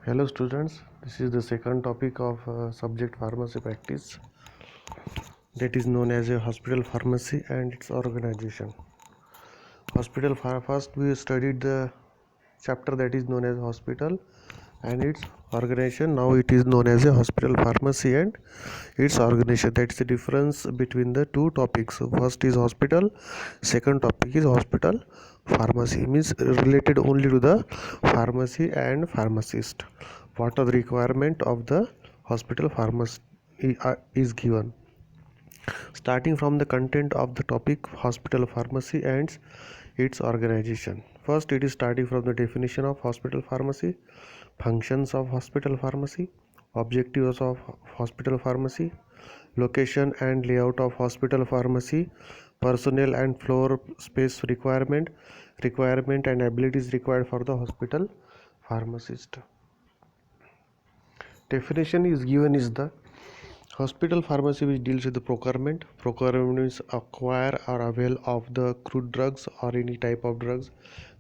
Hello students, this is the second topic of subject pharmacy practice, that is known as a hospital pharmacy and its organization. First we studied the chapter that is known as hospital and its organization. Now it is known as a hospital pharmacy and its organization. That's the difference between the two topics. First is hospital, second topic is hospital pharmacy, means related only to the pharmacy and pharmacist. What are the requirement of the hospital pharmacy is given. Starting from the content of the topic hospital pharmacy and its organization. First, it is starting from the definition of hospital pharmacy, functions of hospital pharmacy, objectives of hospital pharmacy, location and layout of hospital pharmacy, personnel and floor space requirement and abilities required for the hospital pharmacist. Definition is given is the hospital pharmacy which deals with the procurement. Procurement means acquire or avail of the crude drugs or any type of drugs.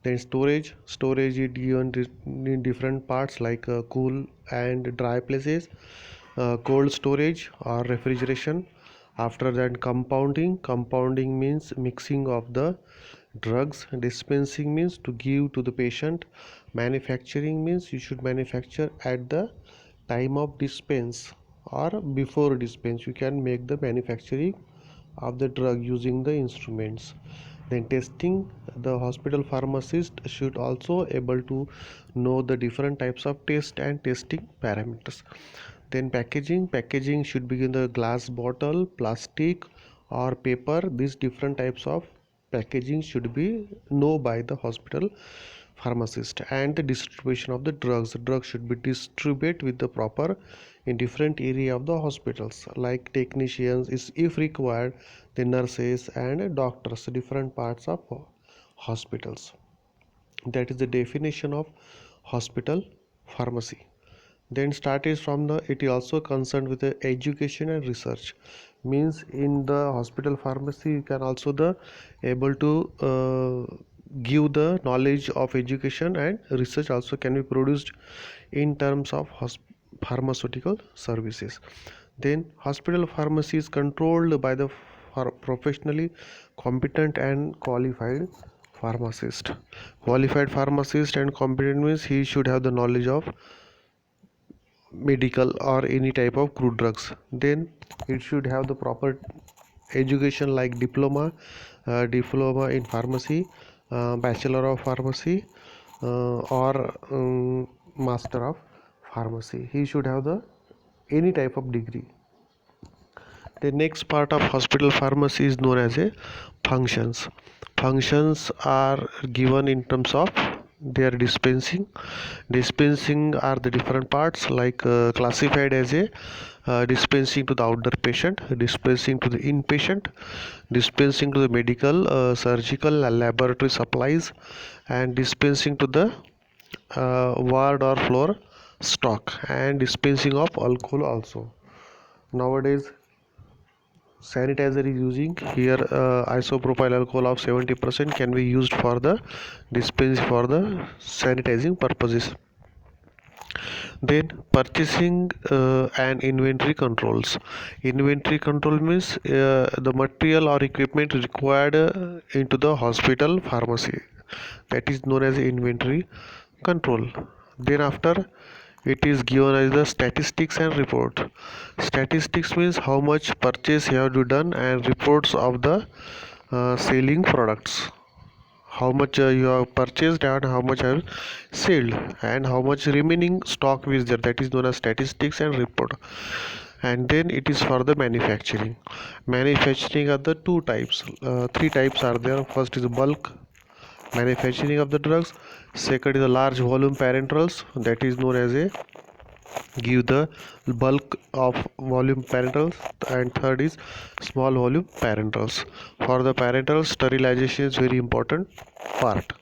Then storage is given in different parts like cool and dry places, cold storage or refrigeration. After that, compounding means mixing of the drugs. Dispensing means to give to the patient. Manufacturing means you should manufacture at the time of dispense or before dispense. You can make the manufacturing of the drug using the instruments. Then testing, the hospital pharmacist should also able to know the different types of test and testing parameters. Then packaging should be in the glass bottle, plastic or paper. These different types of packaging should be known by the hospital pharmacist. And the distribution of the drugs should be distributed with the proper in different area of the hospitals, like technicians is if required, the nurses and doctors, different parts of hospitals. That is the definition of hospital pharmacy. Then started from the, it is also concerned with the education and research, means in the hospital pharmacy you can also the able to give the knowledge of education, and research also can be produced in terms of pharmaceutical services. Then hospital pharmacy is controlled by the professionally competent and qualified pharmacist. Qualified pharmacist and competent means he should have the knowledge of medical or any type of crude drugs. Then it should have the proper education like diploma in pharmacy, bachelor of pharmacy, or master of pharmacy. He should have the any type of degree. The next part of hospital pharmacy is known as a functions. Functions are given in terms of their dispensing are the different parts like classified as a dispensing to the outdoor patient, dispensing to the inpatient, dispensing to the medical, surgical, laboratory supplies, and dispensing to the ward or floor stock, and dispensing of alcohol also. Nowadays sanitizer is using here, isopropyl alcohol of 70% can be used for the dispense for the sanitizing purposes. Then purchasing and inventory controls. Inventory control means the material or equipment required into the hospital pharmacy, that is known as inventory control. Then after, it is given as the statistics and report. Statistics means how much purchase you have to done, and reports of the selling products, how much you have purchased and how much have sold, and how much remaining stock is there, that is known as statistics and report. And then it is for the manufacturing are the three types are there. First is bulk manufacturing of the drugs, second is the large volume parenterals, that is known as a give the bulk of volume parenterals, and third is small volume parenterals. For the parenterals, sterilization is very important part.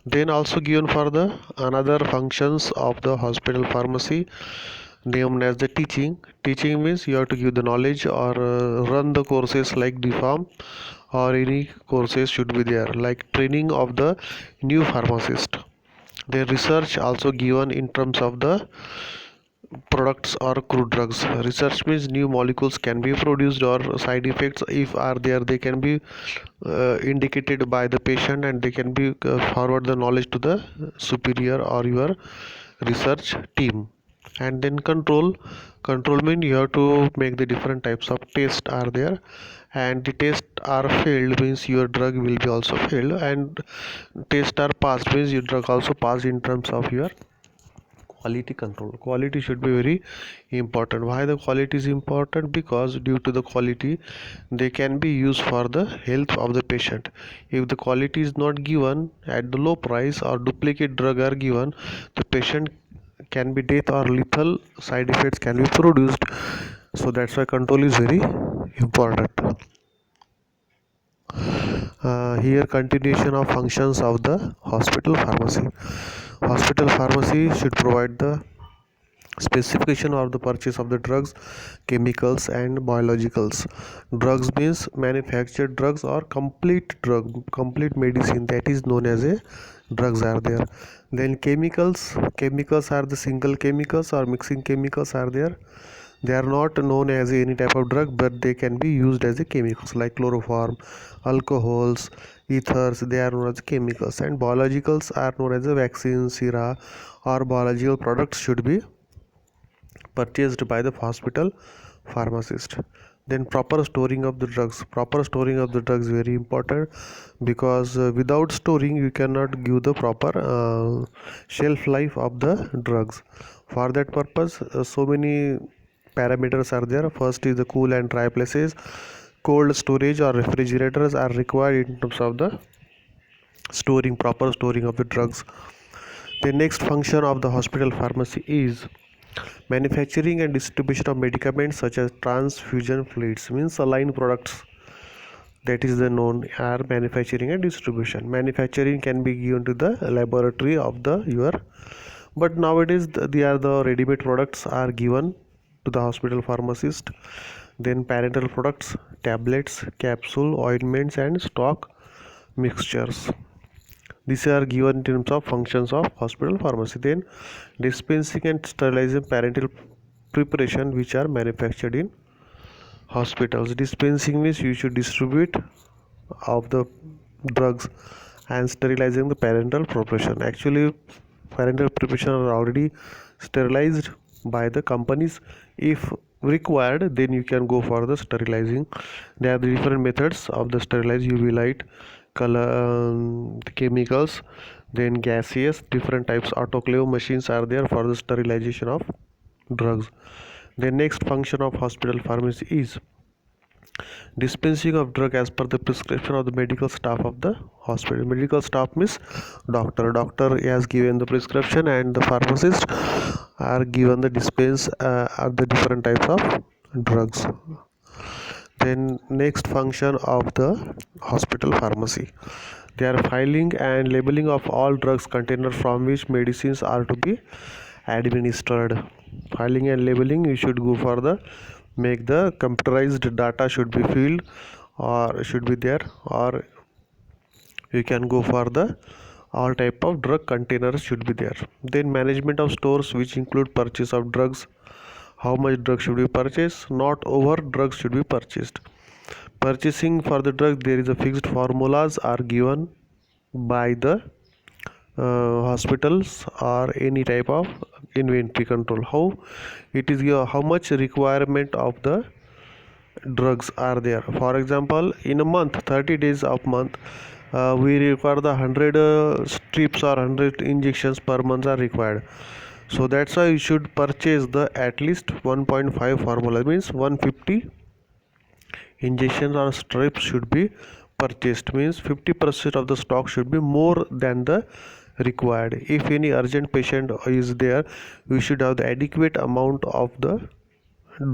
Then also given for the another functions of the hospital pharmacy named as the teaching means you have to give the knowledge or run the courses like DPharm, or any courses should be there like training of the new pharmacist. The research also given in terms of the products or crude drugs. Research means new molecules can be produced or side effects if are there, they can be indicated by the patient, and they can be forward the knowledge to the superior or your research team. And then control mean you have to make the different types of tests are there, and the tests are failed means your drug will be also failed, and tests are passed means your drug also passed in terms of your quality control. Quality should be very important. Why the quality is important? Because due to the quality they can be used for the health of the patient. If the quality is not given at the low price or duplicate drug are given, the patient can be death or lethal side effects can be produced. So that's why control is very important. Here continuation of functions of the hospital pharmacy. Hospital pharmacy should provide the specification of the purchase of the drugs, chemicals and biologicals. Drugs means manufactured drugs or complete medicine, that is known as a drugs are there. Then chemicals are the single chemicals or mixing chemicals are there. They are not known as any type of drug, but they can be used as a chemicals like chloroform, alcohols, ethers. They are known as chemicals. And biologicals are known as a vaccine, sera or biological products should be purchased by the hospital pharmacist. Then proper storing of the drugs is very important, because without storing you cannot give the proper shelf life of the drugs. For that purpose so many parameters are there. First is the cool and dry places. Cold storage or refrigerators are required in terms of the proper storing of the drugs. The next function of the hospital pharmacy is manufacturing and distribution of medicaments such as transfusion fluids, means saline products, that is the known are manufacturing and distribution. Manufacturing can be given to the laboratory of the your, but nowadays they are the ready-made products are given to the hospital pharmacist. Then parenteral products, tablets, capsule, ointments and stock mixtures, these are given in terms of functions of hospital pharmacy. Then dispensing and sterilizing parenteral preparation which are manufactured in hospitals. Dispensing means you should distribute of the drugs, and sterilizing the parenteral preparation. Actually parenteral preparation are already sterilized by the companies. If required, then you can go for the sterilizing. There are the different methods of the sterilize: UV light, color, chemicals, then gaseous, different types autoclave machines are there for the sterilization of drugs. The next function of hospital pharmacy is dispensing of drug as per the prescription of the medical staff of the hospital. Medical staff means doctor has given the prescription, and the pharmacist are given the dispense of the different types of drugs. Then next function of the hospital pharmacy, they are filing and labeling of all drugs container from which medicines are to be administered. Filing and labeling, you should go for the make the computerized data should be filled or should be there, or you can go for the all type of drug containers should be there. Then management of stores, which include purchase of drugs, how much drugs should be purchased, not over drugs should be purchased. Purchasing for the drug, there is a fixed formulas are given by the hospitals or any type of inventory control. How it is how much requirement of the drugs are there. For example, in a month, 30 days of month, we require the 100 strips or 100 injections per month are required. So that's why you should purchase the at least 1.5 formula, means 150 injections or strips should be purchased, means 50% of the stock should be more than the required. If any urgent patient is there, we should have the adequate amount of the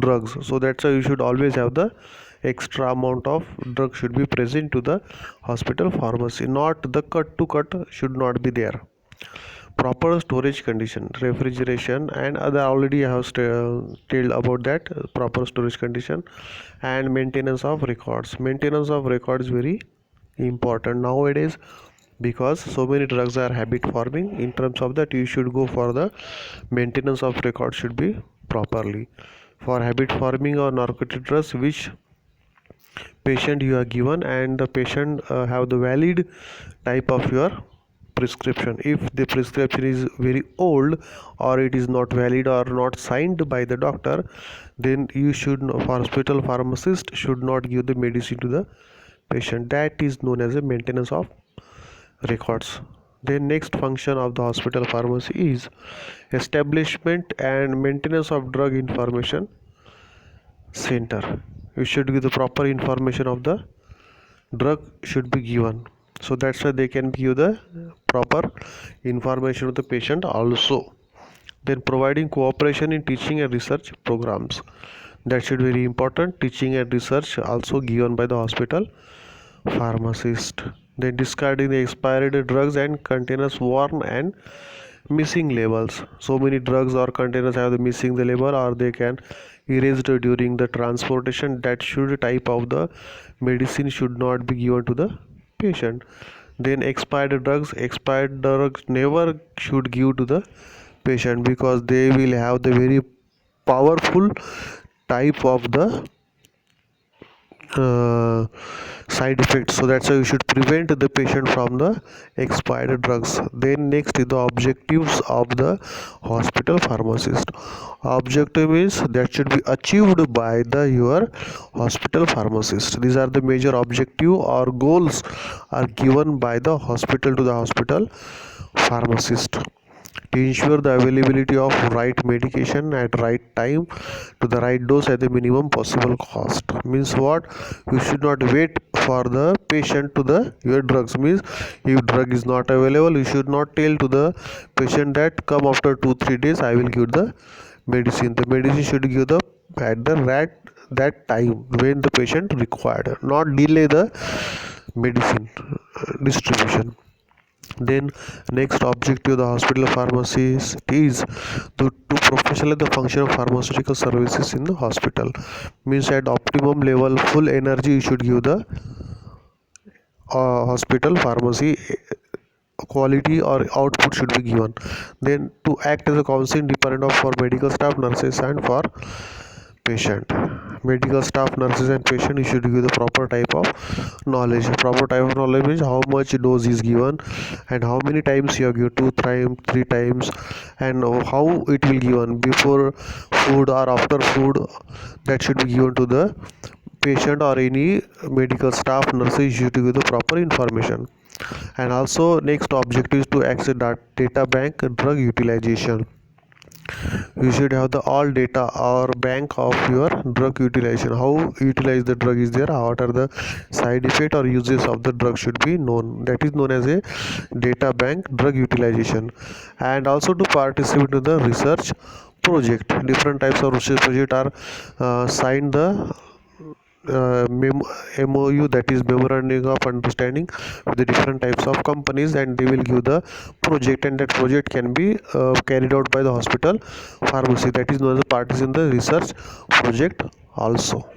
drugs. So that's why you should always have the extra amount of drug should be present to the hospital pharmacy, not the cut to cut should not be there. Proper storage condition, refrigeration and other already I have told about that. Proper storage condition and maintenance of records. Maintenance of records very important nowadays. because so many drugs are habit forming. In terms of that, you should go for the maintenance of record should be properly. For habit forming or narcotic drugs which patient you are given, and the patient have the valid type of your prescription. If the prescription is very old or it is not valid or not signed by the doctor, then you should hospital pharmacist should not give the medicine to the patient. That is known as a maintenance of records. The next function of the hospital pharmacy is establishment and maintenance of drug information center. You should give the proper information of the drug should be given, so that's why they can give the proper information of the patient also. Then providing cooperation in teaching and research programs, that should be very important. Teaching and research also given by the hospital pharmacist. Then discarding the expired drugs and containers worn and missing labels. So many drugs or containers have the missing the label or they can erased during the transportation. That should type of the medicine should not be given to the patient. Then expired drugs never should give to the patient because they will have the very powerful type of the uh, side effects, so that's why you should prevent the patient from the expired drugs. Then next is the objectives of the hospital pharmacist. Objective is that should be achieved by the your hospital pharmacist. These are the major objective or goals are given by the hospital to the hospital pharmacist to ensure the availability of right medication at right time to the right dose at the minimum possible cost. Means what? You should not wait for the patient to the your drugs. Means if drug is not available, you should not tell to the patient that come after 2-3 days I will give the medicine. The medicine should give the at the right that time when the patient required, not delay the medicine distribution. Then next objective of the hospital pharmacist is to professionalize the function of pharmaceutical services in the hospital. Means at optimum level full energy you should give the hospital pharmacy, quality or output should be given. Then to act as a counseling department of for medical staff, nurses and for patient. Medical staff, nurses and patient, you should give the proper type of knowledge. Proper type of knowledge means how much dose is given and how many times you have given, 2 times, 3 times, and how it will given before food or after food. That should be given to the patient or any medical staff, nurses should give the proper information. And also next objective is to access data bank drug utilization. You should have the all data or bank of your drug utilization, how utilize the drug is there, what are the side effect or uses of the drug should be known. That is known as a data bank drug utilization. And also to participate in the research project, different types of research project are signed the MOU, that is memorandum of understanding, with the different types of companies, and they will give the project, and that project can be carried out by the hospital pharmacy. That is known as parties in the research project also.